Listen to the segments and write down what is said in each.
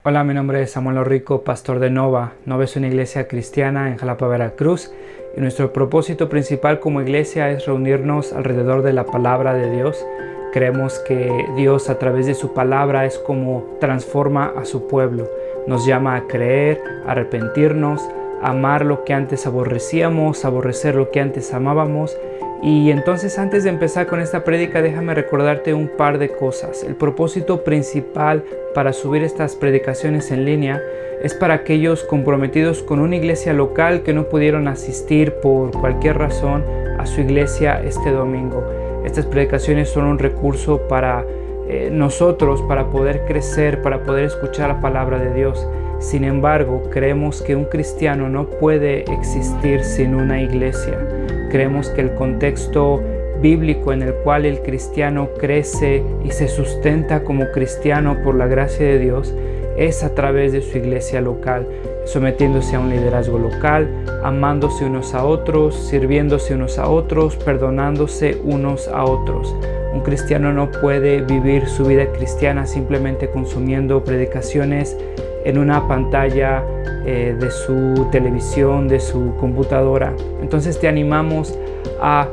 Hola, mi nombre es Samuel Rico, pastor de Nova. Nova es una iglesia cristiana en Jalapa, Veracruz, y nuestro propósito principal como iglesia es reunirnos alrededor de la palabra de Dios. Creemos que Dios a través de su palabra es como transforma a su pueblo. Nos llama a creer, a arrepentirnos, a amar lo que antes aborrecíamos, a aborrecer lo que antes amábamos. Y entonces, antes de empezar con esta prédica, déjame recordarte un par de cosas. El propósito principal para subir estas predicaciones en línea es para aquellos comprometidos con una iglesia local que no pudieron asistir por cualquier razón a su iglesia este domingo. Estas predicaciones son un recurso para nosotros, para poder crecer, para poder escuchar la palabra de Dios. Sin embargo, creemos que un cristiano no puede existir sin una iglesia. Creemos que el contexto bíblico en el cual el cristiano crece y se sustenta como cristiano por la gracia de Dios es a través de su iglesia local, sometiéndose a un liderazgo local, amándose unos a otros, sirviéndose unos a otros, perdonándose unos a otros. Un cristiano no puede vivir su vida cristiana simplemente consumiendo predicaciones en una pantalla de su televisión, de su computadora. Entonces te animamos a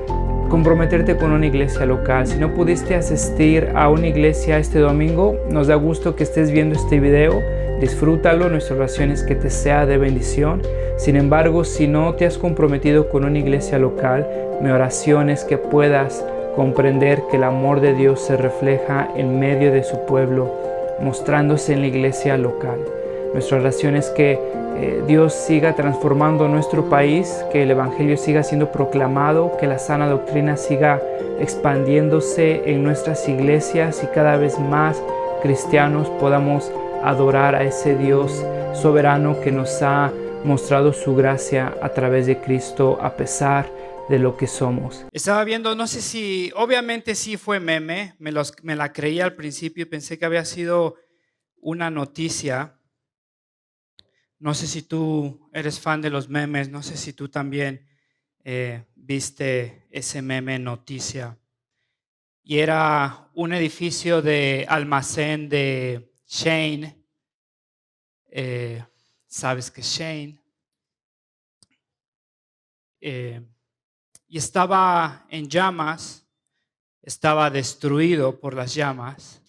comprometerte con una iglesia local. Si no pudiste asistir a una iglesia este domingo, nos da gusto que estés viendo este video. Disfrútalo, nuestra oración es que te sea de bendición. Sin embargo, si no te has comprometido con una iglesia local, mi oración es que puedas comprender que el amor de Dios se refleja en medio de su pueblo, mostrándose en la iglesia local. Nuestra oración es que Dios siga transformando nuestro país, que el Evangelio siga siendo proclamado, que la sana doctrina siga expandiéndose en nuestras iglesias y cada vez más cristianos podamos adorar a ese Dios soberano que nos ha mostrado su gracia a través de Cristo a pesar de lo que somos. Estaba viendo, no sé si, obviamente sí fue meme, me la creí al principio y pensé que había sido una noticia. No sé si tú eres fan de los memes, no sé si tú también viste ese meme noticia. Y era un edificio de almacén de Shane. ¿Sabes qué es Shane? Y estaba en llamas, estaba destruido por las llamas.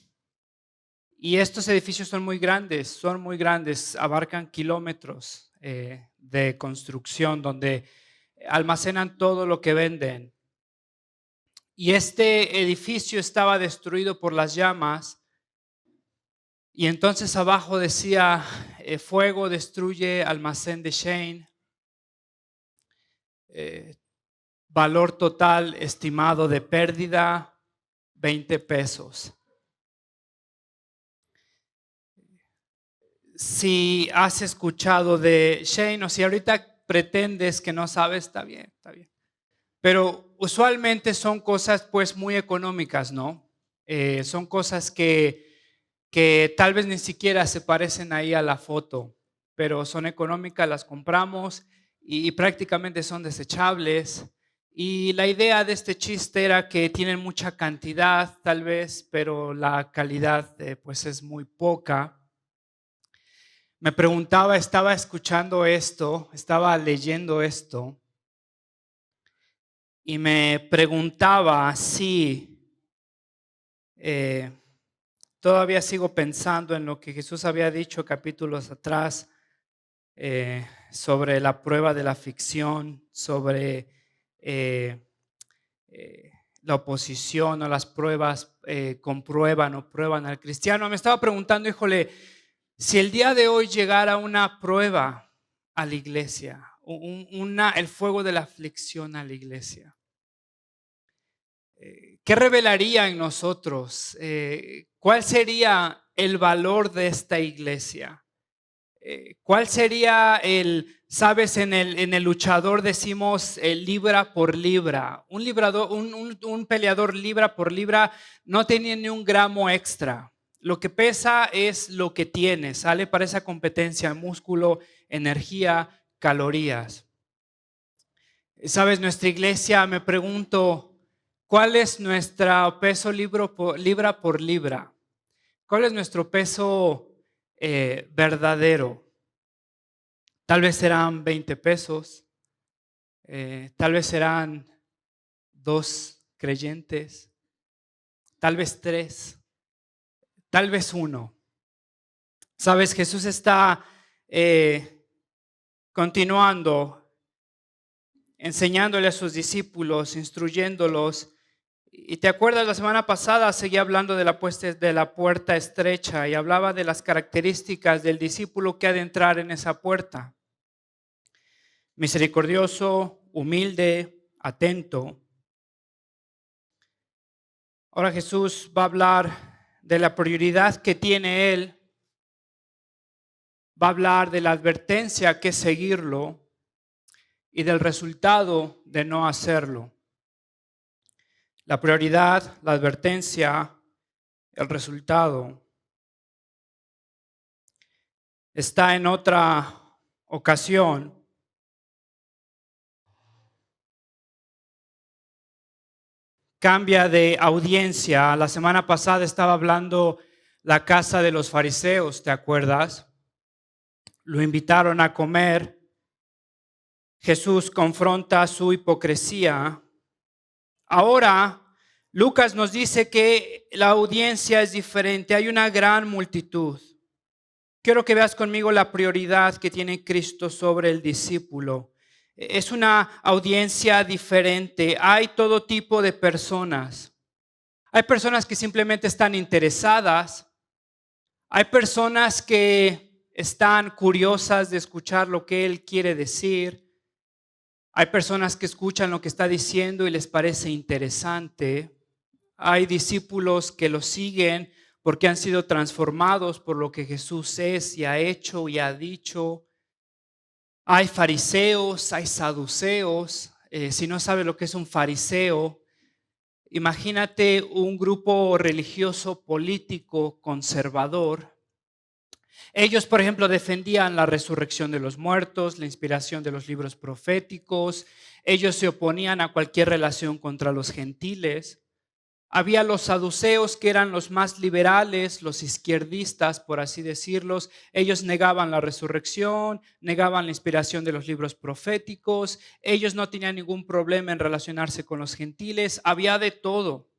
Y estos edificios son muy grandes, abarcan kilómetros de construcción donde almacenan todo lo que venden. Y este edificio estaba destruido por las llamas y entonces abajo decía, fuego destruye almacén de Shane, valor total estimado de pérdida, 20 pesos. Si has escuchado de Shane o si ahorita pretendes que no sabes, está bien, está bien. Pero usualmente son cosas pues muy económicas, ¿no? Son cosas que tal vez ni siquiera se parecen ahí a la foto, pero son económicas, las compramos y prácticamente son desechables. Y la idea de este chiste era que tienen mucha cantidad tal vez, pero la calidad pues es muy poca. Me preguntaba, estaba escuchando esto, estaba leyendo esto y me preguntaba si todavía sigo pensando en lo que Jesús había dicho capítulos atrás sobre la prueba de la aflicción, sobre la oposición o las pruebas comprueban o prueban al cristiano. Me estaba preguntando, híjole, si el día de hoy llegara una prueba a la iglesia, el fuego de la aflicción a la iglesia, ¿qué revelaría en nosotros? ¿Cuál sería el valor de esta iglesia? ¿Cuál sería sabes, en el luchador decimos libra por libra? Un peleador libra por libra no tiene ni un gramo extra. Lo que pesa es lo que tiene, sale para esa competencia, músculo, energía, calorías. Sabes, nuestra iglesia, me pregunto, ¿cuál es nuestro peso libra por libra? ¿Cuál es nuestro peso verdadero. Tal vez serán 20 pesos, tal vez serán 2 creyentes, tal vez 3, tal vez 1. Sabes, Jesús está continuando, enseñándole a sus discípulos, instruyéndolos. Y te acuerdas, la semana pasada seguía hablando de la puerta estrecha y hablaba de las características del discípulo que ha de entrar en esa puerta. Misericordioso, humilde, atento. Ahora Jesús va a hablar de la prioridad que tiene Él. Va a hablar de la advertencia que es seguirlo y del resultado de no hacerlo. La prioridad, la advertencia, el resultado. Está en otra ocasión. Cambia de audiencia. La semana pasada estaba hablando la casa de los fariseos, ¿te acuerdas? Lo invitaron a comer. Jesús confronta su hipocresía. Ahora, Lucas nos dice que la audiencia es diferente. Hay una gran multitud. Quiero que veas conmigo la prioridad que tiene Cristo sobre el discípulo. Es una audiencia diferente. Hay todo tipo de personas. Hay personas que simplemente están interesadas. Hay personas que están curiosas de escuchar lo que Él quiere decir. Hay personas que escuchan lo que está diciendo y les parece interesante. Hay discípulos que lo siguen porque han sido transformados por lo que Jesús es y ha hecho y ha dicho. Hay fariseos, hay saduceos. Si no sabe lo que es un fariseo, imagínate un grupo religioso, político, conservador. Ellos, por ejemplo, defendían la resurrección de los muertos, la inspiración de los libros proféticos. Ellos se oponían a cualquier relación contra los gentiles. Había los saduceos, que eran los más liberales, los izquierdistas, por así decirlos. Ellos negaban la resurrección, negaban la inspiración de los libros proféticos. Ellos no tenían ningún problema en relacionarse con los gentiles. Había de todo.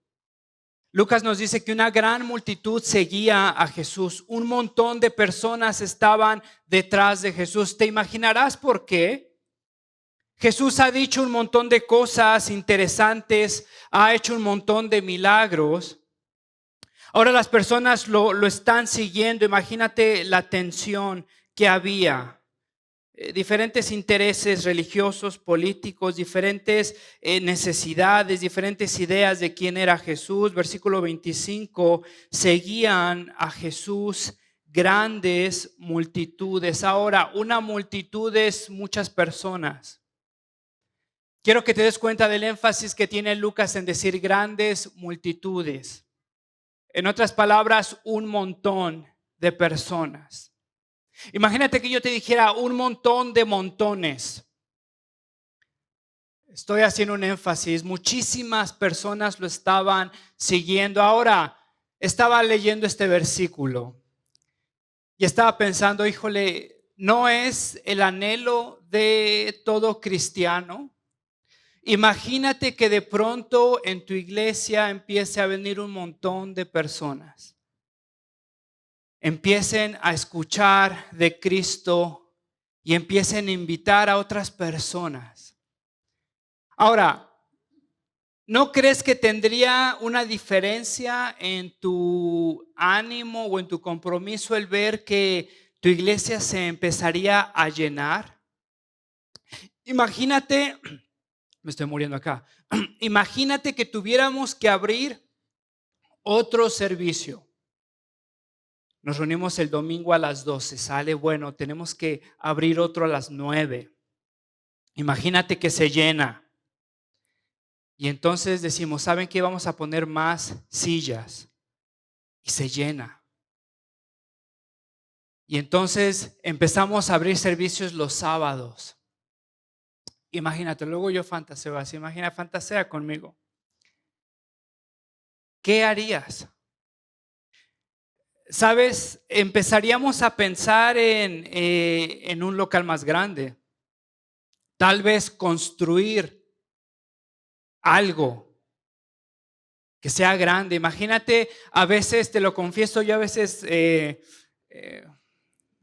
Lucas nos dice que una gran multitud seguía a Jesús. Un montón de personas estaban detrás de Jesús. ¿Te imaginarás por qué? Jesús ha dicho un montón de cosas interesantes, ha hecho un montón de milagros. Ahora las personas lo están siguiendo. Imagínate la tensión que había. Diferentes intereses religiosos, políticos, diferentes necesidades, diferentes ideas de quién era Jesús. Versículo 25, seguían a Jesús grandes multitudes. Ahora, una multitud es muchas personas. Quiero que te des cuenta del énfasis que tiene Lucas en decir grandes multitudes. En otras palabras, un montón de personas. Imagínate que yo te dijera un montón de montones. Estoy haciendo un énfasis. Muchísimas personas lo estaban siguiendo. Ahora, estaba leyendo este versículo y estaba pensando, híjole, ¿no es el anhelo de todo cristiano? Imagínate que de pronto en tu iglesia empiece a venir un montón de personas. Empiecen a escuchar de Cristo y empiecen a invitar a otras personas. Ahora, ¿no crees que tendría una diferencia en tu ánimo o en tu compromiso el ver que tu iglesia se empezaría a llenar? Imagínate, me estoy muriendo acá. Imagínate que tuviéramos que abrir otro servicio. Nos reunimos el domingo a las 12, sale, bueno, tenemos que abrir otro a las 9. Imagínate que se llena. Y entonces decimos, ¿saben qué? Vamos a poner más sillas. Y se llena. Y entonces empezamos a abrir servicios los sábados. Imagínate, luego yo fantaseo así, fantasea conmigo. ¿Qué harías? ¿Sabes? Empezaríamos a pensar en un local más grande. Tal vez construir algo que sea grande. Imagínate, a veces, te lo confieso, yo a veces eh,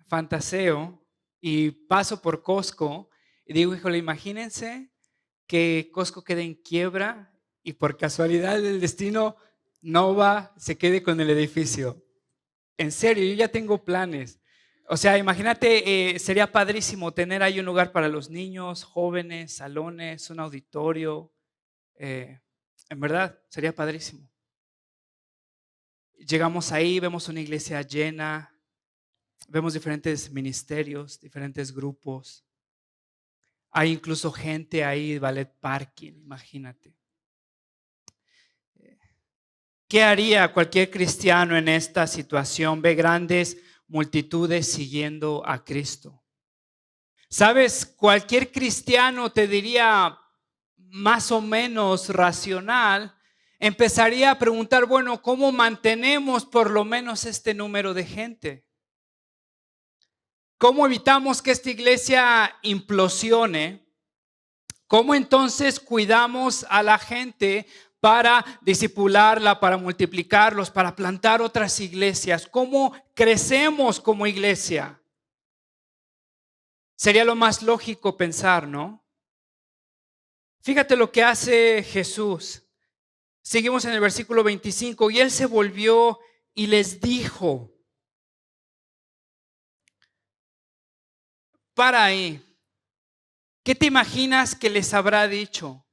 fantaseo y paso por Costco y digo, híjole, imagínense que Costco quede en quiebra y por casualidad del destino Nova se quede con el edificio. En serio, yo ya tengo planes. O sea, imagínate, sería padrísimo tener ahí un lugar para los niños, jóvenes, salones, un auditorio. eh, en verdad, sería padrísimo. Llegamos ahí, vemos una iglesia llena, vemos diferentes ministerios, diferentes grupos. Hay incluso gente ahí, ballet parking, imagínate. ¿Qué haría cualquier cristiano en esta situación? Ve grandes multitudes siguiendo a Cristo. ¿Sabes? Cualquier cristiano, te diría más o menos racional, empezaría a preguntar, bueno, ¿cómo mantenemos por lo menos este número de gente? ¿Cómo evitamos que esta iglesia implosione? ¿Cómo entonces cuidamos a la gente para discipularla, para multiplicarlos, para plantar otras iglesias? ¿Cómo crecemos como iglesia? Sería lo más lógico pensar, ¿no? Fíjate lo que hace Jesús. Seguimos en el versículo 25. Y él se volvió y les dijo, para ahí, ¿qué te imaginas que les habrá dicho?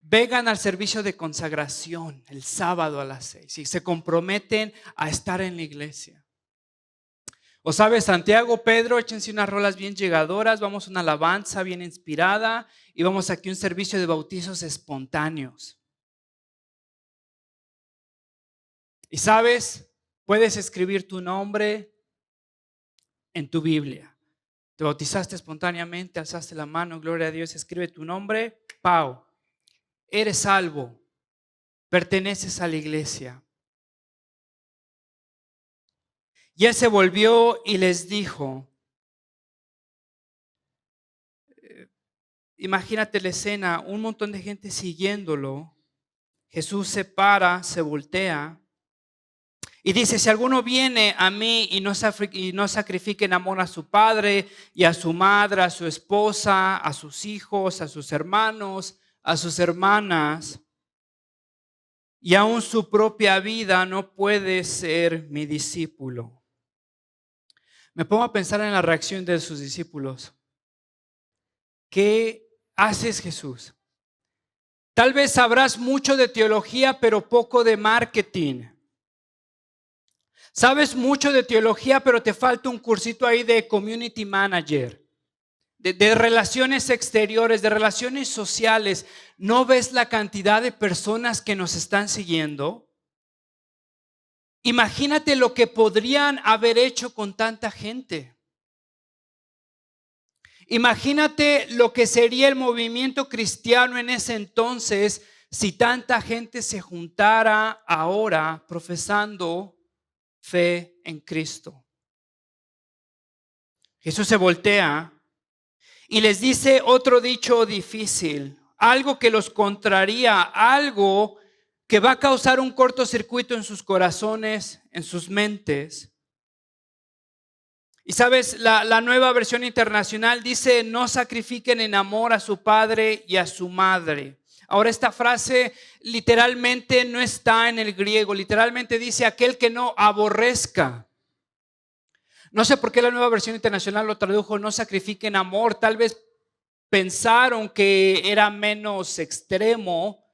Vengan al servicio de consagración el sábado a las 6 y se comprometen a estar en la iglesia. O sabes, Santiago, Pedro, échense unas rolas bien llegadoras, vamos a una alabanza bien inspirada y vamos aquí a un servicio de bautizos espontáneos. Y sabes, puedes escribir tu nombre en tu Biblia. Te bautizaste espontáneamente, alzaste la mano, gloria a Dios, escribe tu nombre, Pau. Eres salvo, perteneces a la iglesia. Y él se volvió y les dijo, imagínate la escena, un montón de gente siguiéndolo. Jesús se para, se voltea y dice, si alguno viene a mí y no sacrifique en amor a su padre y a su madre, a su esposa, a sus hijos, a sus hermanos, a sus hermanas, y aún su propia vida, no puede ser mi discípulo. Me pongo a pensar en la reacción de sus discípulos. ¿Qué haces, Jesús? Tal vez sabrás mucho de teología, pero poco de marketing. Sabes mucho de teología, pero te falta un cursito ahí de community manager, de relaciones exteriores, de relaciones sociales. ¿No ves la cantidad de personas que nos están siguiendo? Imagínate lo que podrían haber hecho con tanta gente. Imagínate lo que sería el movimiento cristiano en ese entonces si tanta gente se juntara ahora profesando fe en Cristo. Jesús se voltea y les dice otro dicho difícil, algo que los contraría, algo que va a causar un cortocircuito en sus corazones, en sus mentes. Y sabes, la nueva versión internacional dice, no sacrifiquen en amor a su padre y a su madre. Ahora esta frase literalmente no está en el griego, literalmente dice aquel que no aborrezca. No sé por qué la nueva versión internacional lo tradujo, no sacrifiquen amor, tal vez pensaron que era menos extremo,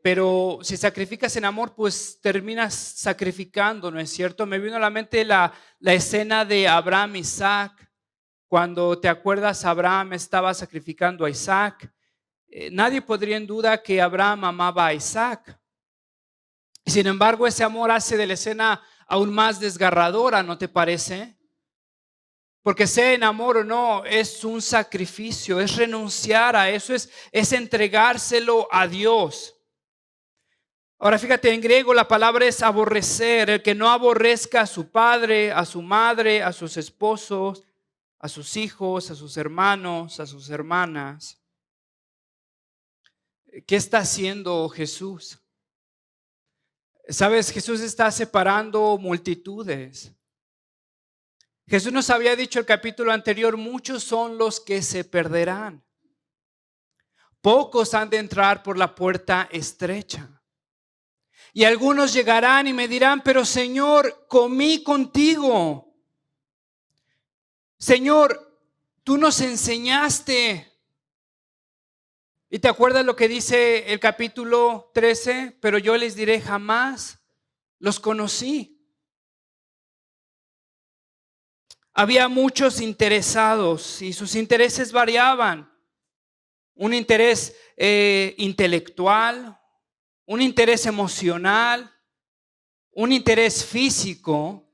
pero si sacrificas en amor, pues terminas sacrificando, ¿no es cierto? Me vino a la mente la escena de Abraham y Isaac. Cuando te acuerdas, Abraham estaba sacrificando a Isaac. Nadie podría en duda que Abraham amaba a Isaac. Sin embargo, ese amor hace de la escena aún más desgarradora, ¿no te parece? Porque sea en amor o no, es un sacrificio, es renunciar a eso, es entregárselo a Dios. Ahora fíjate, en griego la palabra es aborrecer. El que no aborrezca a su padre, a su madre, a sus esposos, a sus hijos, a sus hermanos, a sus hermanas. ¿Qué está haciendo Jesús? Sabes, Jesús está separando multitudes. Jesús nos había dicho el capítulo anterior, muchos son los que se perderán. Pocos han de entrar por la puerta estrecha. Y algunos llegarán y me dirán, pero Señor, comí contigo. Señor, tú nos enseñaste. ¿Y te acuerdas lo que dice el capítulo 13? Pero yo les diré, jamás los conocí. Había muchos interesados y sus intereses variaban. Un interés intelectual, un interés emocional, un interés físico.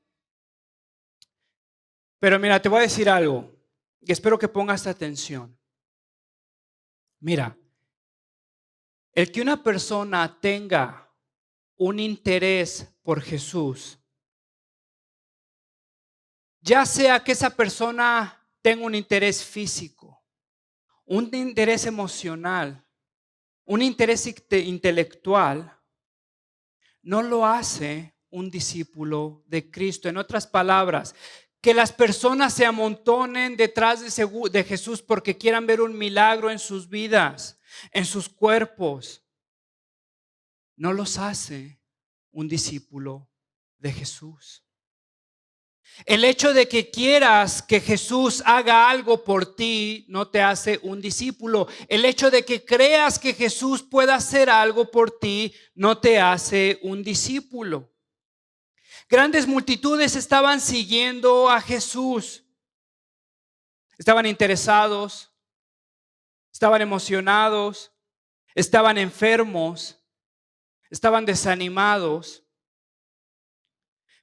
Pero mira, te voy a decir algo y espero que pongas atención. Mira, el que una persona tenga un interés por Jesús, ya sea que esa persona tenga un interés físico, un interés emocional, un interés intelectual, no lo hace un discípulo de Cristo. En otras palabras, que las personas se amontonen detrás de Jesús porque quieran ver un milagro en sus vidas, en sus cuerpos, no los hace un discípulo de Jesús. El hecho de que quieras que Jesús haga algo por ti no te hace un discípulo. El hecho de que creas que Jesús pueda hacer algo por ti no te hace un discípulo. Grandes multitudes estaban siguiendo a Jesús. Estaban interesados, estaban emocionados, estaban enfermos, estaban desanimados.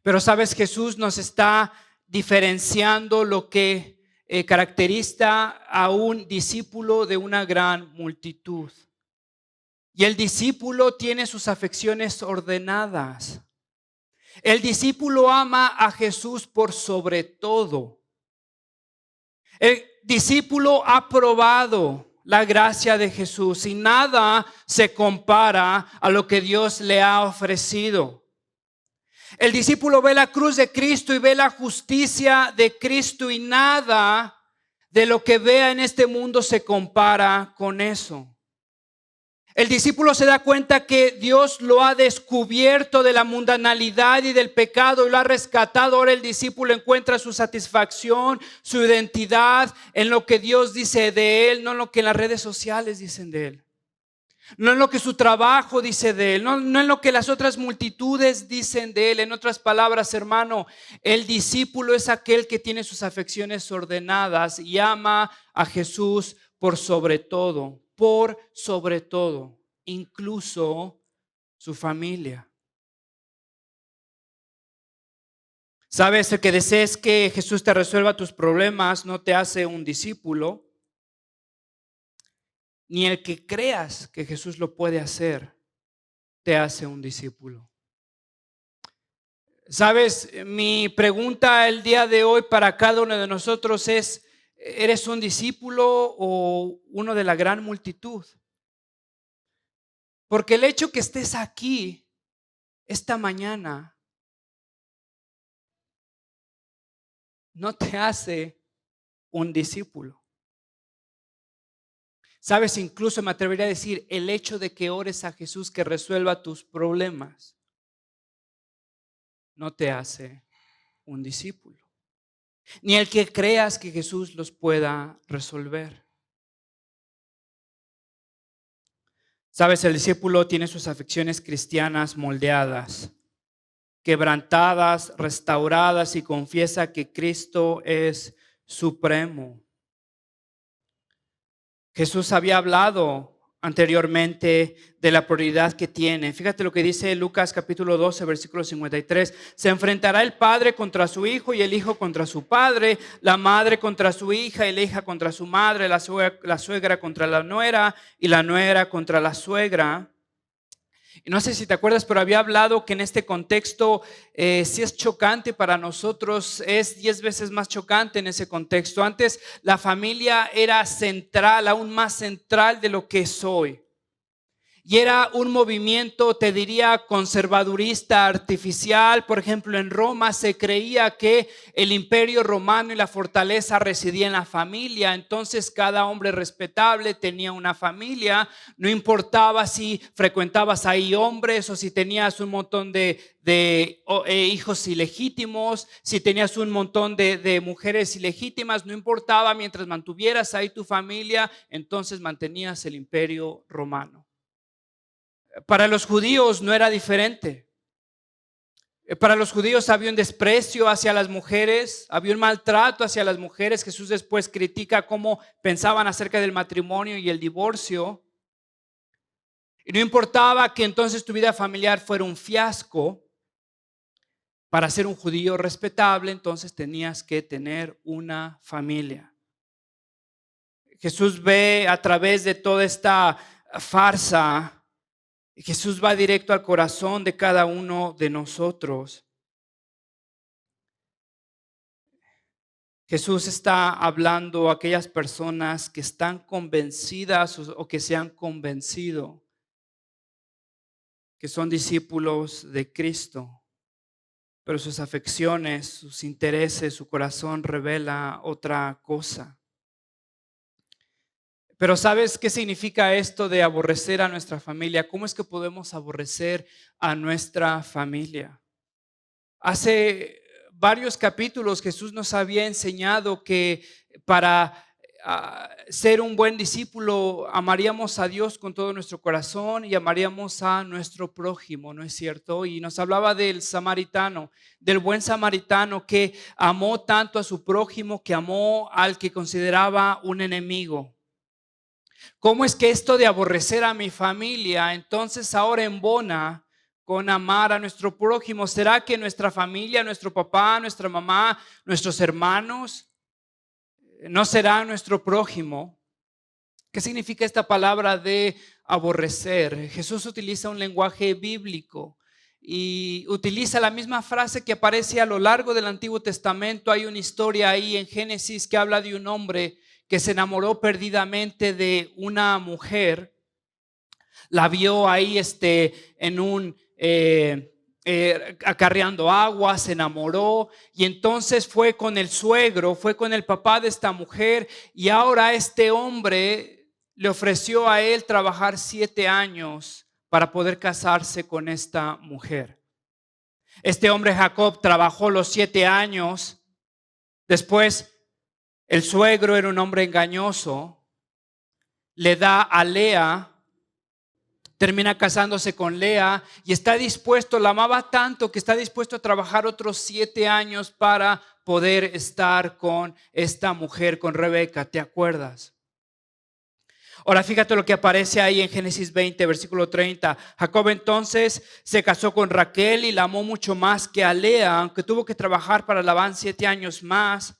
Pero sabes, Jesús nos está diferenciando lo que caracteriza a un discípulo de una gran multitud. Y el discípulo tiene sus afecciones ordenadas. El discípulo ama a Jesús por sobre todo. El discípulo ha probado la gracia de Jesús y nada se compara a lo que Dios le ha ofrecido. El discípulo ve la cruz de Cristo y ve la justicia de Cristo y nada de lo que vea en este mundo se compara con eso. El discípulo se da cuenta que Dios lo ha descubierto de la mundanalidad y del pecado y lo ha rescatado. Ahora el discípulo encuentra su satisfacción, su identidad en lo que Dios dice de él, no en lo que las redes sociales dicen de él. No en lo que su trabajo dice de él, no en lo que las otras multitudes dicen de él. En otras palabras, hermano, el discípulo es aquel que tiene sus afecciones ordenadas y ama a Jesús por sobre todo, incluso su familia. Sabes, el que desees que Jesús te resuelva tus problemas no te hace un discípulo. Ni el que creas que Jesús lo puede hacer te hace un discípulo. Sabes, mi pregunta el día de hoy para cada uno de nosotros es: ¿eres un discípulo o uno de la gran multitud? Porque el hecho que estés aquí esta mañana no te hace un discípulo. Sabes, incluso me atrevería a decir, el hecho de que ores a Jesús que resuelva tus problemas no te hace un discípulo. Ni el que creas que Jesús los pueda resolver. Sabes, el discípulo tiene sus afecciones cristianas moldeadas, quebrantadas, restauradas y confiesa que Cristo es supremo. Jesús había hablado anteriormente de la prioridad que tiene. Fíjate lo que dice Lucas capítulo 12, versículo 53. Se enfrentará el padre contra su hijo y el hijo contra su padre, la madre contra su hija y la hija contra su madre, la suegra contra la nuera y la nuera contra la suegra. Y no sé si te acuerdas, pero había hablado que en este contexto sí es chocante para nosotros, es 10 veces más chocante en ese contexto. Antes la familia era central, aún más central de lo que es hoy. Y era un movimiento, te diría, conservadurista, artificial. Por ejemplo, en Roma se creía que el imperio romano y la fortaleza residía en la familia. Entonces cada hombre respetable tenía una familia. No importaba si frecuentabas ahí hombres o si tenías un montón de hijos ilegítimos, si tenías un montón de mujeres ilegítimas, no importaba, mientras mantuvieras ahí tu familia, entonces mantenías el imperio romano. Para los judíos no era diferente. Para los judíos había un desprecio hacia las mujeres, había un maltrato hacia las mujeres. Jesús después critica cómo pensaban acerca del matrimonio y el divorcio. Y no importaba que entonces tu vida familiar fuera un fiasco, para ser un judío respetable, entonces tenías que tener una familia. Jesús ve a través de toda esta farsa. Jesús va directo al corazón de cada uno de nosotros. Jesús está hablando a aquellas personas que están convencidas o que se han convencido que son discípulos de Cristo, pero sus afecciones, sus intereses, su corazón revela otra cosa. Pero ¿sabes qué significa esto de aborrecer a nuestra familia? ¿Cómo es que podemos aborrecer a nuestra familia? Hace varios capítulos Jesús nos había enseñado que para ser un buen discípulo amaríamos a Dios con todo nuestro corazón y amaríamos a nuestro prójimo, ¿no es cierto? Y nos hablaba del samaritano, del buen samaritano que amó tanto a su prójimo que amó al que consideraba un enemigo. ¿Cómo es que esto de aborrecer a mi familia entonces ahora embona con amar a nuestro prójimo? ¿Será que nuestra familia, nuestro papá, nuestra mamá, nuestros hermanos no será nuestro prójimo? ¿Qué significa esta palabra de aborrecer? Jesús utiliza un lenguaje bíblico y utiliza la misma frase que aparece a lo largo del Antiguo Testamento. Hay una historia ahí en Génesis que habla de un hombre que se enamoró perdidamente de una mujer. La vio ahí en un acarreando agua, se enamoró y entonces fue con el suegro, fue con el papá de esta mujer, y ahora este hombre le ofreció a él trabajar 7 años para poder casarse con esta mujer. Este hombre Jacob trabajó los 7 años. Después el suegro era un hombre engañoso, le da a Lea, termina casándose con Lea y está dispuesto, la amaba tanto que está dispuesto a trabajar otros 7 años para poder estar con esta mujer, con Rebeca. ¿Te acuerdas? Ahora fíjate lo que aparece ahí en Génesis 20, versículo 30. Jacob entonces se casó con Raquel y la amó mucho más que a Lea, aunque tuvo que trabajar para Labán 7 años más.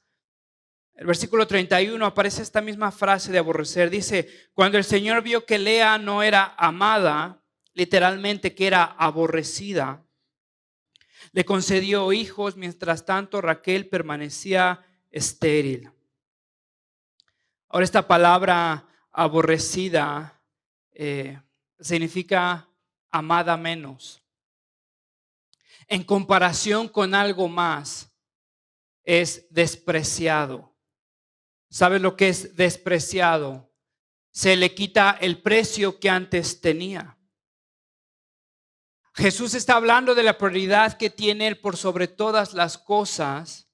El versículo 31 aparece esta misma frase de aborrecer. Dice, cuando el Señor vio que Lea no era amada, literalmente que era aborrecida, le concedió hijos, mientras tanto Raquel permanecía estéril. Ahora esta palabra aborrecida significa amada menos. En comparación con algo más, es despreciado. ¿Sabes lo que es despreciado? Se le quita el precio que antes tenía. Jesús está hablando de la prioridad que tiene Él por sobre todas las cosas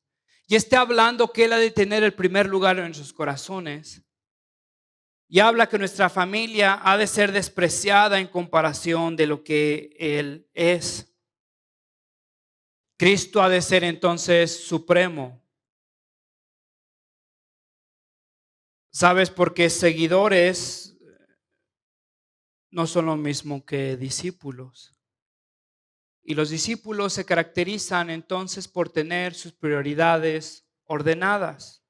y está hablando que Él ha de tener el primer lugar en nuestros corazones. Y habla que nuestra familia ha de ser despreciada en comparación de lo que Él es. Cristo ha de ser entonces supremo. ¿Sabes? Porque seguidores no son lo mismo que discípulos. Y los discípulos se caracterizan entonces por tener sus prioridades ordenadas.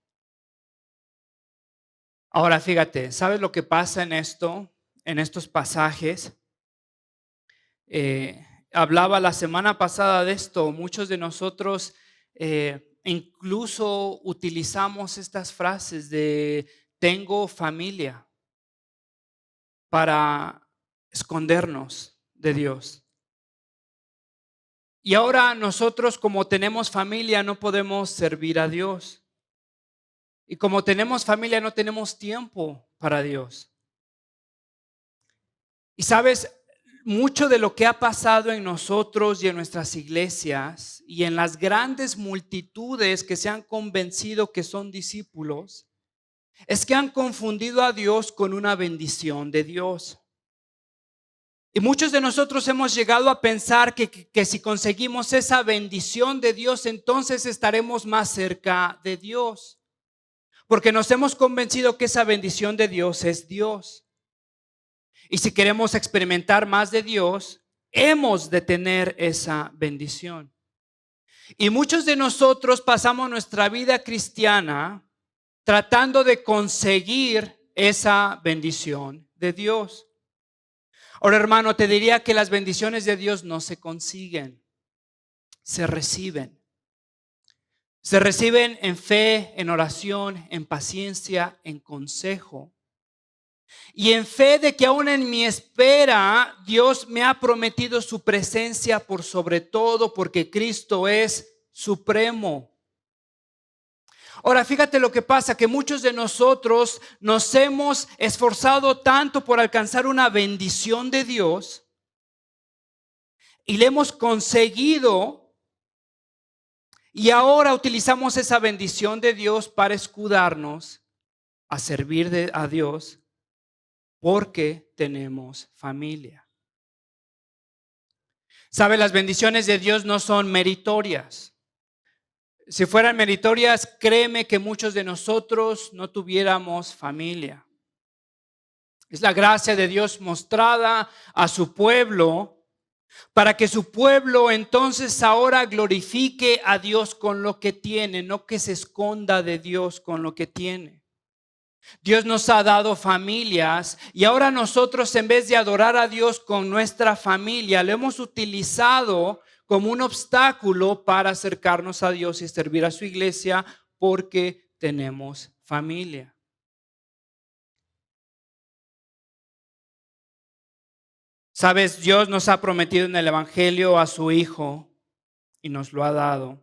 Ahora fíjate, ¿sabes lo que pasa en esto, en estos pasajes? Hablaba la semana pasada de esto. Muchos de nosotros incluso utilizamos estas frases de tengo familia para escondernos de Dios. Y ahora nosotros, como tenemos familia, no podemos servir a Dios. Y como tenemos familia, no tenemos tiempo para Dios. Y sabes, mucho de lo que ha pasado en nosotros y en nuestras iglesias y en las grandes multitudes que se han convencido que son discípulos, es que han confundido a Dios con una bendición de Dios. Y muchos de nosotros hemos llegado a pensar que si conseguimos esa bendición de Dios, entonces estaremos más cerca de Dios. Porque nos hemos convencido que esa bendición de Dios es Dios. Y si queremos experimentar más de Dios, hemos de tener esa bendición. Y muchos de nosotros pasamos nuestra vida cristiana tratando de conseguir esa bendición de Dios. Ahora, hermano, te diría que las bendiciones de Dios no se consiguen, se reciben. Se reciben en fe, en oración, en paciencia, en consejo. Y en fe de que aún en mi espera, Dios me ha prometido su presencia por sobre todo, porque Cristo es supremo. Ahora, fíjate lo que pasa, que muchos de nosotros nos hemos esforzado tanto por alcanzar una bendición de Dios y le hemos conseguido, y ahora utilizamos esa bendición de Dios para escudarnos a servir a Dios porque tenemos familia. ¿Sabe? Las bendiciones de Dios no son meritorias. Si fueran meritorias, créeme que muchos de nosotros no tuviéramos familia. Es la gracia de Dios mostrada a su pueblo para que su pueblo entonces ahora glorifique a Dios con lo que tiene, no que se esconda de Dios con lo que tiene. Dios nos ha dado familias y ahora nosotros, en vez de adorar a Dios con nuestra familia, lo hemos utilizado como un obstáculo para acercarnos a Dios y servir a su iglesia porque tenemos familia. Sabes, Dios nos ha prometido en el Evangelio a su Hijo y nos lo ha dado.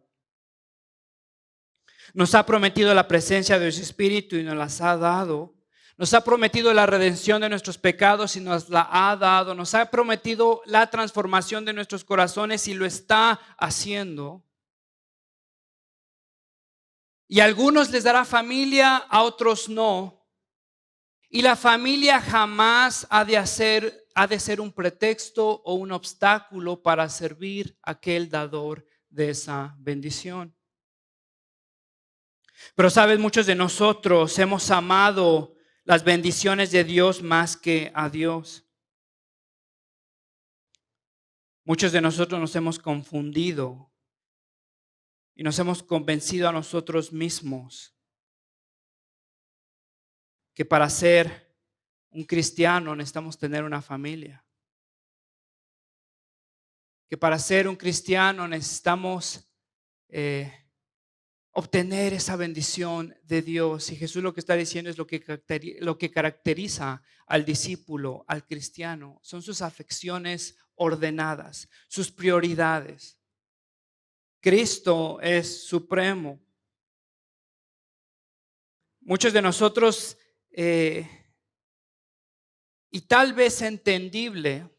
Nos ha prometido la presencia de su Espíritu y nos las ha dado. Nos ha prometido la redención de nuestros pecados y nos la ha dado. Nos ha prometido la transformación de nuestros corazones y lo está haciendo. Y a algunos les dará familia, a otros no. Y la familia jamás ha de ser un pretexto o un obstáculo para servir a aquel dador de esa bendición. Pero sabes, muchos de nosotros hemos amado las bendiciones de Dios más que a Dios. Muchos de nosotros nos hemos confundido y nos hemos convencido a nosotros mismos que para ser un cristiano necesitamos tener una familia. Que para ser un cristiano necesitamos obtener esa bendición de Dios. Y Jesús lo que está diciendo es lo que caracteriza al discípulo, al cristiano. Son sus afecciones ordenadas, sus prioridades. Cristo es supremo. Muchos de nosotros, y tal vez entendible,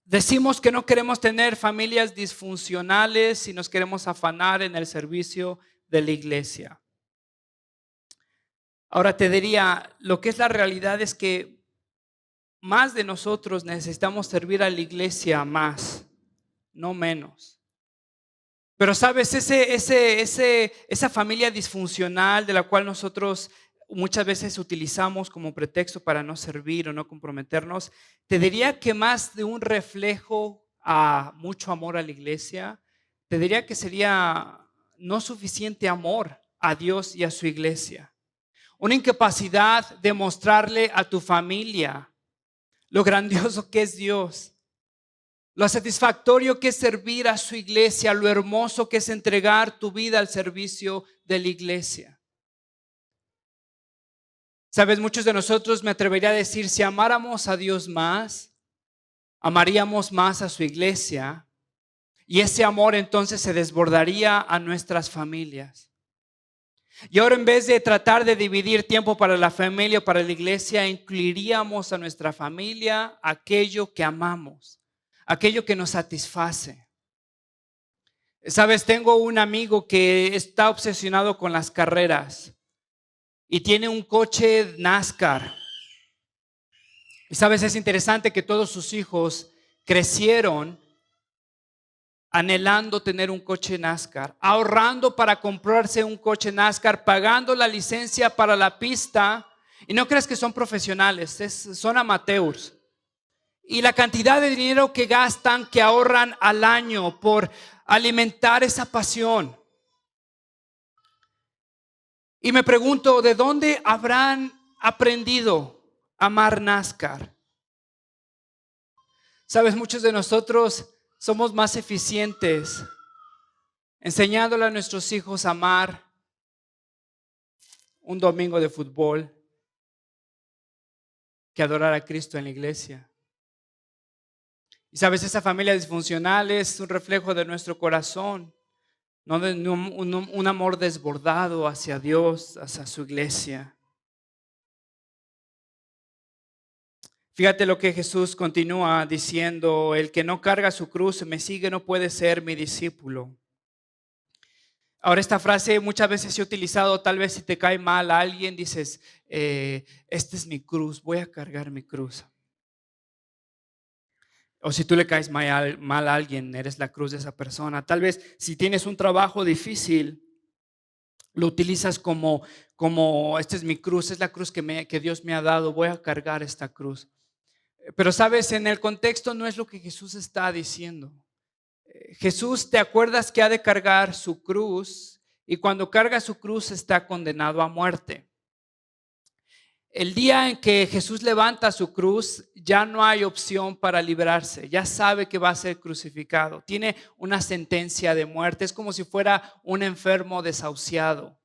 decimos que no queremos tener familias disfuncionales y nos queremos afanar en el servicio de la iglesia. Ahora te diría, lo que es la realidad es que más de nosotros necesitamos servir a la iglesia más, no menos. Pero sabes, esa familia disfuncional de la cual nosotros muchas veces utilizamos como pretexto para no servir o no comprometernos, te diría que más de un reflejo a mucho amor a la iglesia, te diría que sería no suficiente amor a Dios y a su iglesia. Una incapacidad de mostrarle a tu familia lo grandioso que es Dios. lo satisfactorio que es servir a su iglesia, lo hermoso que es entregar tu vida al servicio de la iglesia. Sabes, muchos de nosotros, me atrevería a decir, si amáramos a Dios más, amaríamos más a su iglesia y ese amor entonces se desbordaría a nuestras familias. Y ahora, en vez de tratar de dividir tiempo para la familia o para la iglesia, incluiríamos a nuestra familia aquello que amamos, aquello que nos satisface. Sabes, tengo un amigo que está obsesionado con las carreras y tiene un coche NASCAR. Y sabes, es interesante que todos sus hijos crecieron anhelando tener un coche NASCAR, ahorrando para comprarse un coche NASCAR, pagando la licencia para la pista. Y no creas que son profesionales, son amateurs. Y la cantidad de dinero que gastan, que ahorran al año por alimentar esa pasión. Y me pregunto, ¿de dónde habrán aprendido a amar NASCAR? Sabes, muchos de nosotros somos más eficientes enseñándole a nuestros hijos a amar un domingo de fútbol que adorar a Cristo en la iglesia. Y sabes, esa familia disfuncional es un reflejo de nuestro corazón, no de un amor desbordado hacia Dios, hacia su iglesia. Fíjate lo que Jesús continúa diciendo: el que no carga su cruz y me sigue no puede ser mi discípulo. Ahora, esta frase muchas veces se ha utilizado, tal vez si te cae mal a alguien, dices, esta es mi cruz, voy a cargar mi cruz. O si tú le caes mal a alguien, eres la cruz de esa persona. Tal vez si tienes un trabajo difícil, lo utilizas como esta es mi cruz, es la cruz que Dios me ha dado, voy a cargar esta cruz. Pero sabes, en el contexto no es lo que Jesús está diciendo. Jesús, ¿te acuerdas que ha de cargar su cruz? Y cuando carga su cruz está condenado a muerte. El día en que Jesús levanta su cruz, ya no hay opción para librarse. Ya sabe que va a ser crucificado. Tiene una sentencia de muerte. Es como si fuera un enfermo desahuciado.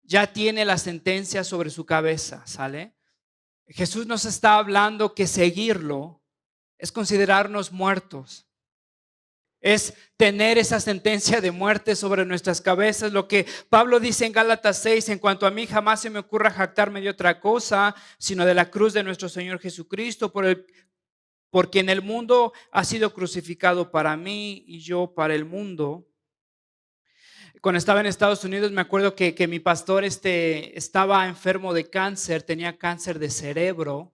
Ya tiene la sentencia sobre su cabeza, ¿sale? Jesús nos está hablando que seguirlo es considerarnos muertos. Es tener esa sentencia de muerte sobre nuestras cabezas. Lo que Pablo dice en Gálatas 6: en cuanto a mí, jamás se me ocurra jactarme de otra cosa, sino de la cruz de nuestro Señor Jesucristo, por quien el mundo ha sido crucificado para mí y yo para el mundo. Cuando estaba en Estados Unidos, me acuerdo que mi pastor estaba enfermo de cáncer, tenía cáncer de cerebro.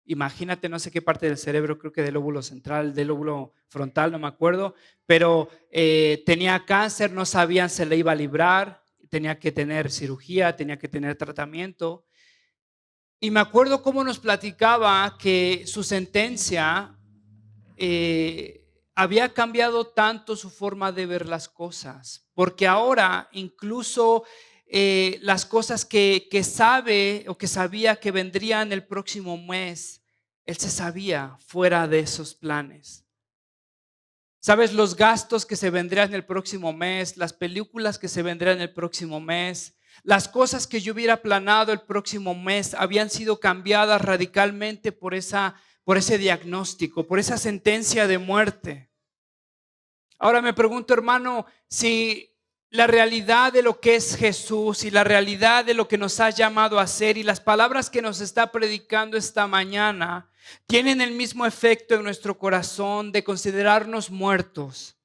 Imagínate, no sé qué parte del cerebro, creo que del lóbulo central, del lóbulo frontal, no me acuerdo, pero tenía cáncer, no sabían si le iba a librar, tenía que tener cirugía, tenía que tener tratamiento. Y me acuerdo cómo nos platicaba que su sentencia había cambiado tanto su forma de ver las cosas, porque ahora incluso las cosas que sabe o que sabía que vendrían el próximo mes, él se sabía fuera de esos planes. Sabes, los gastos que se vendrían el próximo mes, las películas que se vendrían el próximo mes, las cosas que yo hubiera planeado el próximo mes habían sido cambiadas radicalmente por ese diagnóstico, por esa sentencia de muerte. Ahora me pregunto, hermano, si la realidad de lo que es Jesús y la realidad de lo que nos ha llamado a hacer y las palabras que nos está predicando esta mañana tienen el mismo efecto en nuestro corazón de considerarnos muertos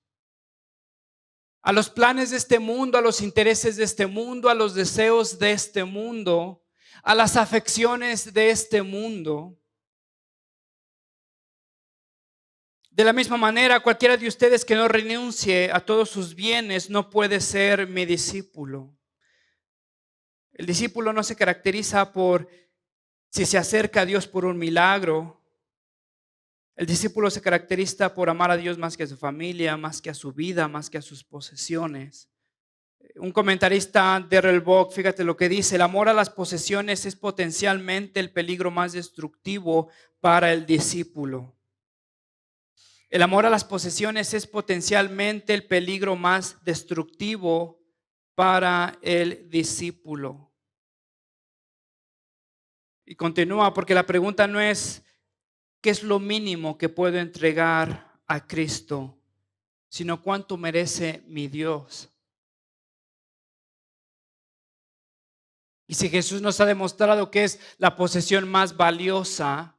a los planes de este mundo, a los intereses de este mundo, a los deseos de este mundo, a las afecciones de este mundo. De la misma manera, cualquiera de ustedes que no renuncie a todos sus bienes no puede ser mi discípulo. El discípulo no se caracteriza por si se acerca a Dios por un milagro. El discípulo se caracteriza por amar a Dios más que a su familia, más que a su vida, más que a sus posesiones. Un comentarista, Darrell Bock, fíjate lo que dice: el amor a las posesiones es potencialmente el peligro más destructivo para el discípulo. El amor a las posesiones es potencialmente el peligro más destructivo para el discípulo. Y continúa, porque la pregunta no es ¿qué es lo mínimo que puedo entregar a Cristo?, sino cuánto merece mi Dios. Y si Jesús nos ha demostrado que es la posesión más valiosa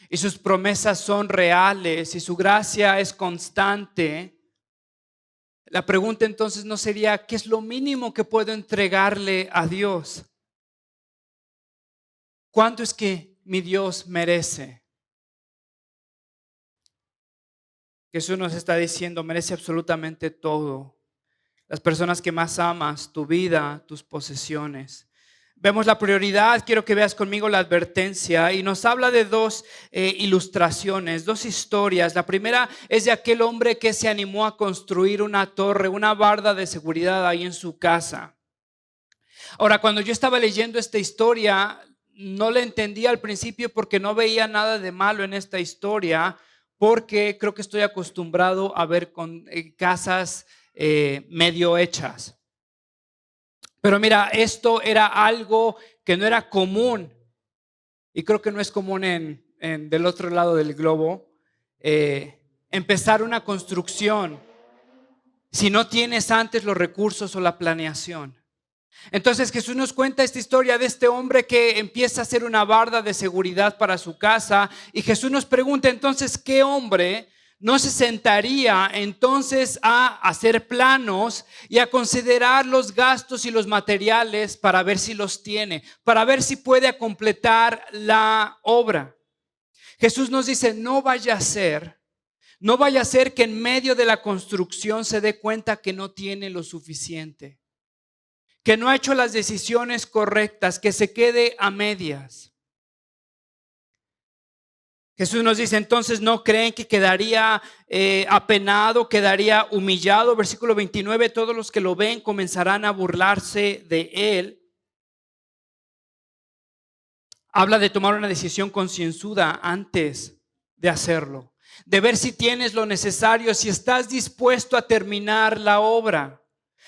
y sus promesas son reales y su gracia es constante, la pregunta entonces no sería ¿qué es lo mínimo que puedo entregarle a Dios? ¿Cuánto es que mi Dios merece? Jesús nos está diciendo, merece absolutamente todo. Las personas que más amas, tu vida, tus posesiones. Vemos la prioridad, quiero que veas conmigo la advertencia y nos habla de dos ilustraciones, dos historias. La primera es de aquel hombre que se animó a construir una torre, una barda de seguridad ahí en su casa. Ahora, cuando yo estaba leyendo esta historia, no la entendía al principio porque no veía nada de malo en esta historia, porque creo que estoy acostumbrado a ver con casas medio hechas. Pero mira, esto era algo que no era común y creo que no es común del otro lado del globo, empezar una construcción si no tienes antes los recursos o la planeación. Entonces Jesús nos cuenta esta historia de este hombre que empieza a hacer una barda de seguridad para su casa y Jesús nos pregunta entonces ¿qué hombre no se sentaría entonces a hacer planos y a considerar los gastos y los materiales para ver si los tiene, para ver si puede completar la obra? Jesús nos dice, no vaya a ser que en medio de la construcción se dé cuenta que no tiene lo suficiente, que no ha hecho las decisiones correctas, que se quede a medias. Jesús nos dice, entonces, ¿no creen que quedaría apenado, quedaría humillado? Versículo 29, todos los que lo ven comenzarán a burlarse de él. Habla de tomar una decisión concienzuda antes de hacerlo, de ver si tienes lo necesario, si estás dispuesto a terminar la obra.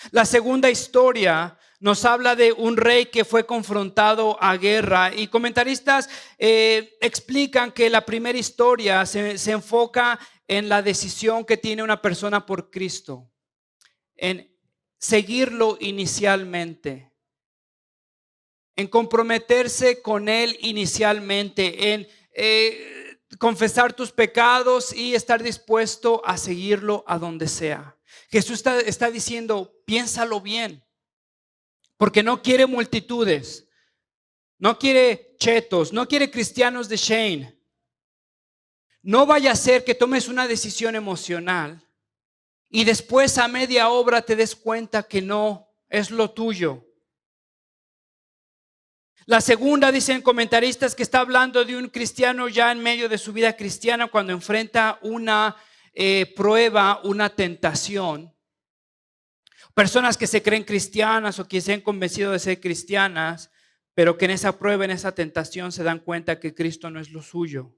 La segunda historia nos habla de un rey que fue confrontado a guerra y comentaristas explican que la primera historia se enfoca en la decisión que tiene una persona por Cristo, en seguirlo inicialmente, en comprometerse con Él inicialmente, en confesar tus pecados y estar dispuesto a seguirlo a donde sea. Jesús está diciendo, piénsalo bien, porque no quiere multitudes, no quiere chetos, no quiere cristianos de Shane. No vaya a ser que tomes una decisión emocional y después a media obra te des cuenta que no es lo tuyo. La segunda, dicen comentaristas, que está hablando de un cristiano ya en medio de su vida cristiana cuando enfrenta una prueba, una tentación. Personas que se creen cristianas o que se han convencido de ser cristianas, pero que en esa prueba, en esa tentación se dan cuenta que Cristo no es lo suyo.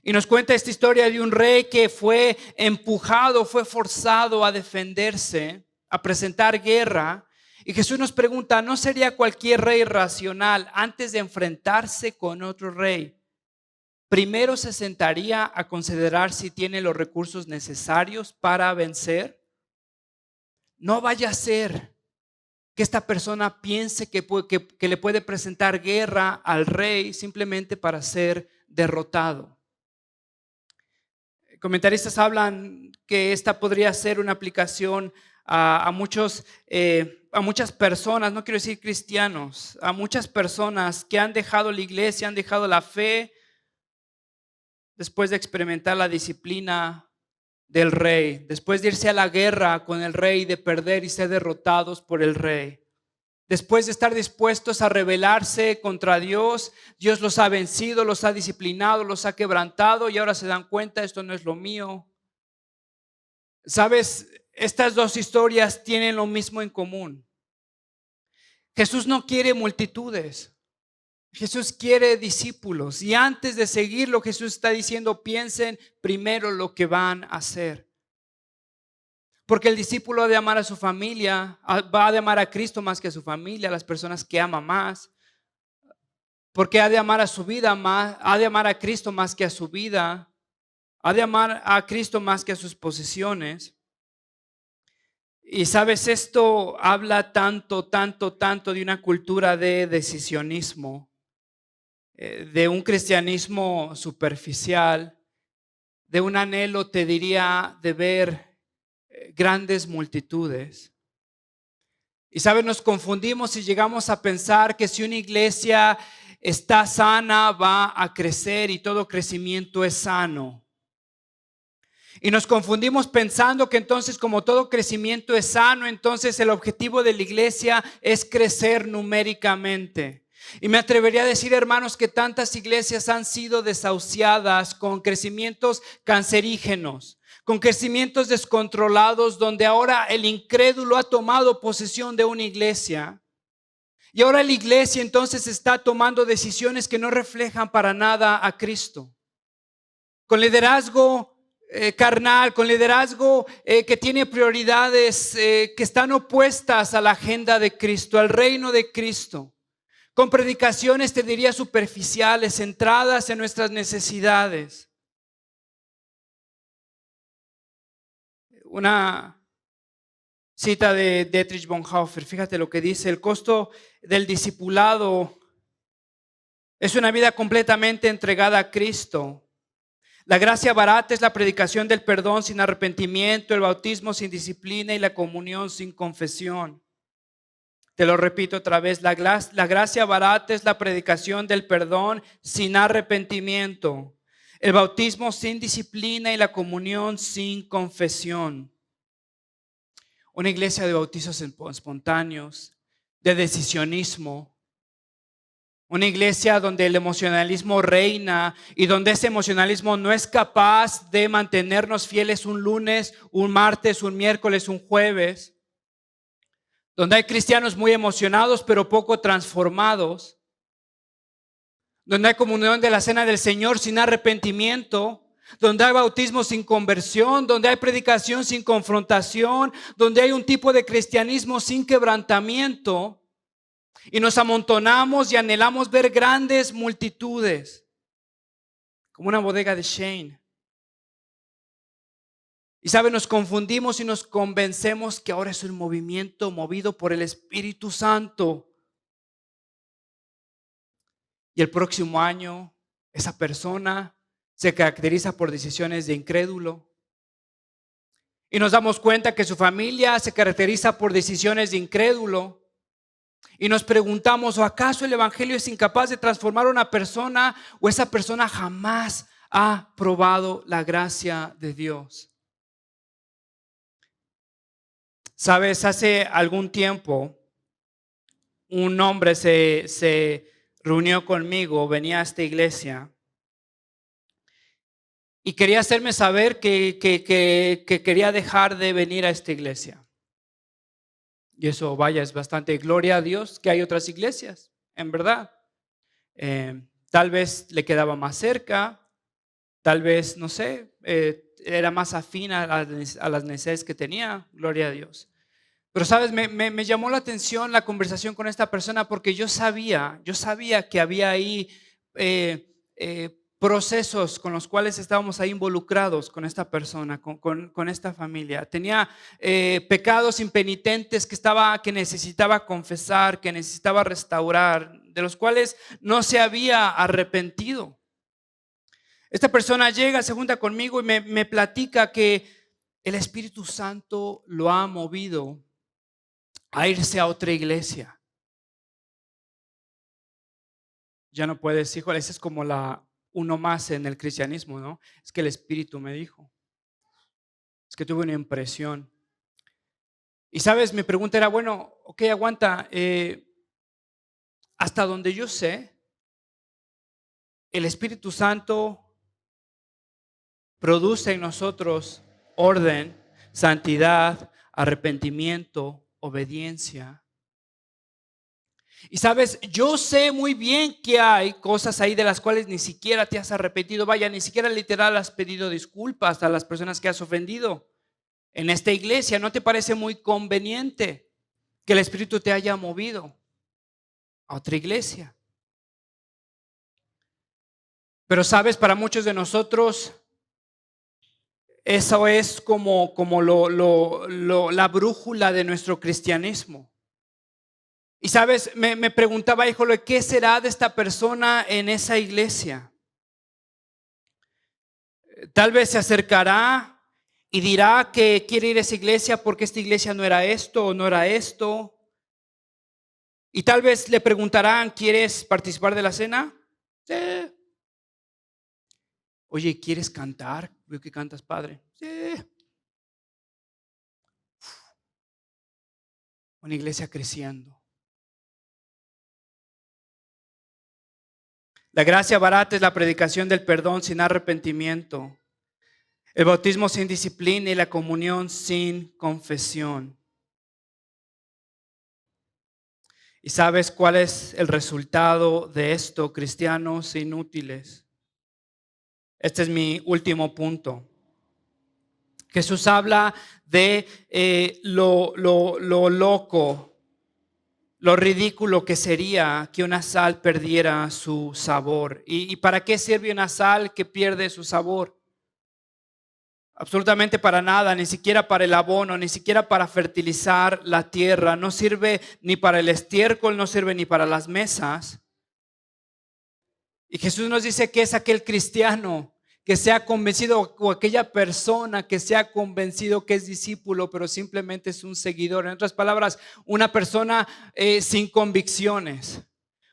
Y nos cuenta esta historia de un rey que fue empujado, fue forzado a defenderse, a presentar guerra. Y Jesús nos pregunta, ¿no sería cualquier rey racional antes de enfrentarse con otro rey? Primero se sentaría a considerar si tiene los recursos necesarios para vencer. No vaya a ser que esta persona piense que le puede presentar guerra al rey simplemente para ser derrotado. Comentaristas hablan que esta podría ser una aplicación a muchas personas, no quiero decir cristianos, a muchas personas que han dejado la iglesia, han dejado la fe después de experimentar la disciplina del rey, después de irse a la guerra con el rey, de perder y ser derrotados por el rey. Después de estar dispuestos a rebelarse contra Dios, Dios los ha vencido, los ha disciplinado, los ha quebrantado y ahora se dan cuenta, esto no es lo mío. ¿Sabes? Estas dos historias tienen lo mismo en común. Jesús no quiere multitudes. Jesús quiere discípulos y antes de seguirlo, Jesús está diciendo, piensen primero lo que van a hacer. Porque el discípulo ha de amar a su familia, va a de amar a Cristo más que a su familia, a las personas que ama más. Porque ha de amar a su vida más, ha de amar a Cristo más que a su vida, ha de amar a Cristo más que a sus posesiones. Y sabes, esto habla tanto de una cultura de decisionismo, de un cristianismo superficial, de un anhelo, te diría, de ver grandes multitudes. Y sabes, nos confundimos y llegamos a pensar que si una iglesia está sana, va a crecer y todo crecimiento es sano. Y nos confundimos pensando que entonces, como todo crecimiento es sano, entonces el objetivo de la iglesia es crecer numéricamente. Y me atrevería a decir, hermanos, que tantas iglesias han sido desahuciadas con crecimientos cancerígenos, con crecimientos descontrolados, donde ahora el incrédulo ha tomado posesión de una iglesia. Y ahora la iglesia entonces está tomando decisiones que no reflejan para nada a Cristo. Con liderazgo carnal, con liderazgo que tiene prioridades que están opuestas a la agenda de Cristo, al reino de Cristo. Con predicaciones, te diría, superficiales, centradas en nuestras necesidades. Una cita de Dietrich Bonhoeffer, fíjate lo que dice: el costo del discipulado es una vida completamente entregada a Cristo. La gracia barata es la predicación del perdón sin arrepentimiento, el bautismo sin disciplina y la comunión sin confesión. Te lo repito otra vez, la gracia barata es la predicación del perdón sin arrepentimiento, el bautismo sin disciplina y la comunión sin confesión. Una iglesia de bautizos espontáneos, de decisionismo. Una iglesia donde el emocionalismo reina y donde ese emocionalismo no es capaz de mantenernos fieles un lunes, un martes, un miércoles, un jueves. Donde hay cristianos muy emocionados pero poco transformados. Donde hay comunión de la cena del Señor sin arrepentimiento. Donde hay bautismo sin conversión. Donde hay predicación sin confrontación. Donde hay un tipo de cristianismo sin quebrantamiento. Y nos amontonamos y anhelamos ver grandes multitudes, como una bodega de Shane. Y sabe, nos confundimos y nos convencemos que ahora es un movimiento movido por el Espíritu Santo. Y el próximo año esa persona se caracteriza por decisiones de incrédulo. Y nos damos cuenta que su familia se caracteriza por decisiones de incrédulo. Y nos preguntamos, ¿o acaso el evangelio es incapaz de transformar a una persona o esa persona jamás ha probado la gracia de Dios? Sabes, hace algún tiempo un hombre se reunió conmigo, venía a esta iglesia y quería hacerme saber que quería dejar de venir a esta iglesia. Y eso, vaya, es bastante gloria a Dios que hay otras iglesias, en verdad. Tal vez le quedaba más cerca, tal vez, no sé, era más afín a las necesidades que tenía, gloria a Dios. Pero sabes, me llamó la atención la conversación con esta persona porque yo sabía que había ahí procesos con los cuales estábamos ahí involucrados con esta persona, con esta familia. Tenía pecados impenitentes que necesitaba confesar, que necesitaba restaurar, de los cuales no se había arrepentido. Esta persona llega, se junta conmigo y me platica que el Espíritu Santo lo ha movido a irse a otra iglesia. Ya no puedes, híjole, esa es como uno más en el cristianismo, ¿no? Es que el Espíritu me dijo. Es que tuve una impresión. Y sabes, mi pregunta era, bueno, ok, aguanta. Hasta donde yo sé, el Espíritu Santo produce en nosotros orden, santidad, arrepentimiento, obediencia. Y sabes, yo sé muy bien que hay cosas ahí de las cuales ni siquiera te has arrepentido. Vaya, ni siquiera literal has pedido disculpas a las personas que has ofendido. En esta iglesia, ¿no te parece muy conveniente que el Espíritu te haya movido a otra iglesia? Pero sabes, para muchos de nosotros, eso es como la brújula de nuestro cristianismo. Y sabes, me preguntaba, híjole, ¿qué será de esta persona en esa iglesia? Tal vez se acercará y dirá que quiere ir a esa iglesia porque esta iglesia no era esto o no era esto. Y tal vez le preguntarán, ¿quieres participar de la cena? Sí. Oye, ¿quieres cantar? Veo que cantas, padre. Sí. Una iglesia creciendo. La gracia barata es la predicación del perdón sin arrepentimiento, el bautismo sin disciplina y la comunión sin confesión. ¿Y sabes cuál es el resultado de esto, cristianos inútiles? Este es mi último punto. Jesús habla de lo loco, lo ridículo que sería que una sal perdiera su sabor. ¿Y para qué sirve una sal que pierde su sabor? Absolutamente para nada, ni siquiera para el abono, ni siquiera para fertilizar la tierra. No sirve ni para el estiércol, no sirve ni para las mesas. Y Jesús nos dice que es aquel cristiano que sea convencido o aquella persona que sea convencido que es discípulo, pero simplemente es un seguidor. En otras palabras, una persona sin convicciones,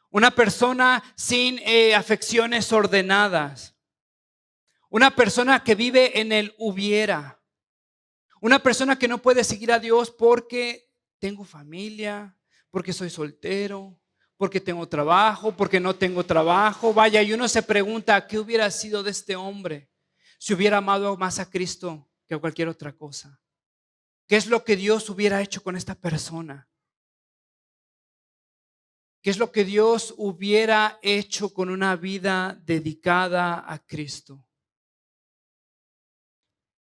una persona sin afecciones ordenadas, una persona que vive en el hubiera, una persona que no puede seguir a Dios porque tengo familia, porque soy soltero, porque tengo trabajo, porque no tengo trabajo. Vaya, y uno se pregunta, ¿qué hubiera sido de este hombre si hubiera amado más a Cristo que a cualquier otra cosa? ¿Qué es lo que Dios hubiera hecho con esta persona? ¿Qué es lo que Dios hubiera hecho con una vida dedicada a Cristo?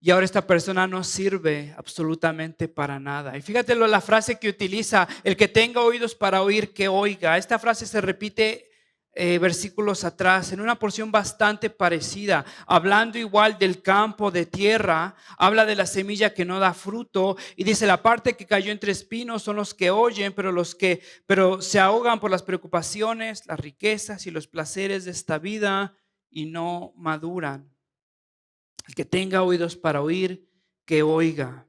Y ahora esta persona no sirve absolutamente para nada. Y fíjate la frase que utiliza, el que tenga oídos para oír, que oiga. Esta frase se repite versículos atrás en una porción bastante parecida, hablando igual del campo de tierra. Habla de la semilla que no da fruto y dice: la parte que cayó entre espinos son los que oyen, pero se ahogan por las preocupaciones, las riquezas y los placeres de esta vida y no maduran. El que tenga oídos para oír, que oiga.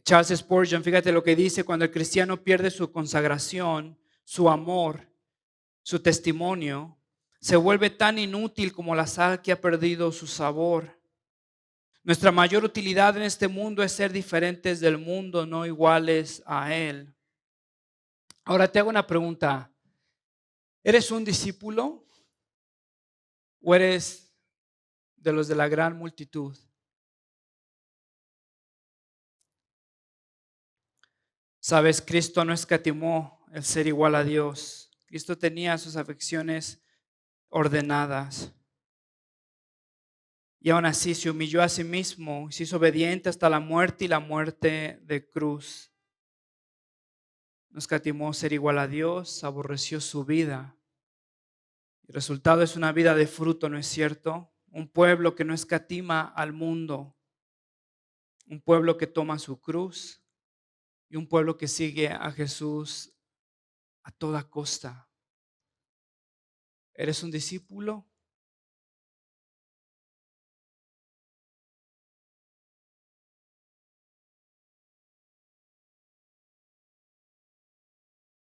Charles Spurgeon, fíjate lo que dice: cuando el cristiano pierde su consagración, su amor, su testimonio, se vuelve tan inútil como la sal que ha perdido su sabor. Nuestra mayor utilidad en este mundo es ser diferentes del mundo, no iguales a él. Ahora te hago una pregunta. ¿Eres un discípulo o eres de los de la gran multitud? Sabes, Cristo no escatimó el ser igual a Dios. Cristo tenía sus afecciones ordenadas. Y aún así se humilló a sí mismo, se hizo obediente hasta la muerte y la muerte de cruz. No escatimó ser igual a Dios, aborreció su vida. El resultado es una vida de fruto, ¿no es cierto? Un pueblo que no escatima al mundo. Un pueblo que toma su cruz y un pueblo que sigue a Jesús a toda costa. ¿Eres un discípulo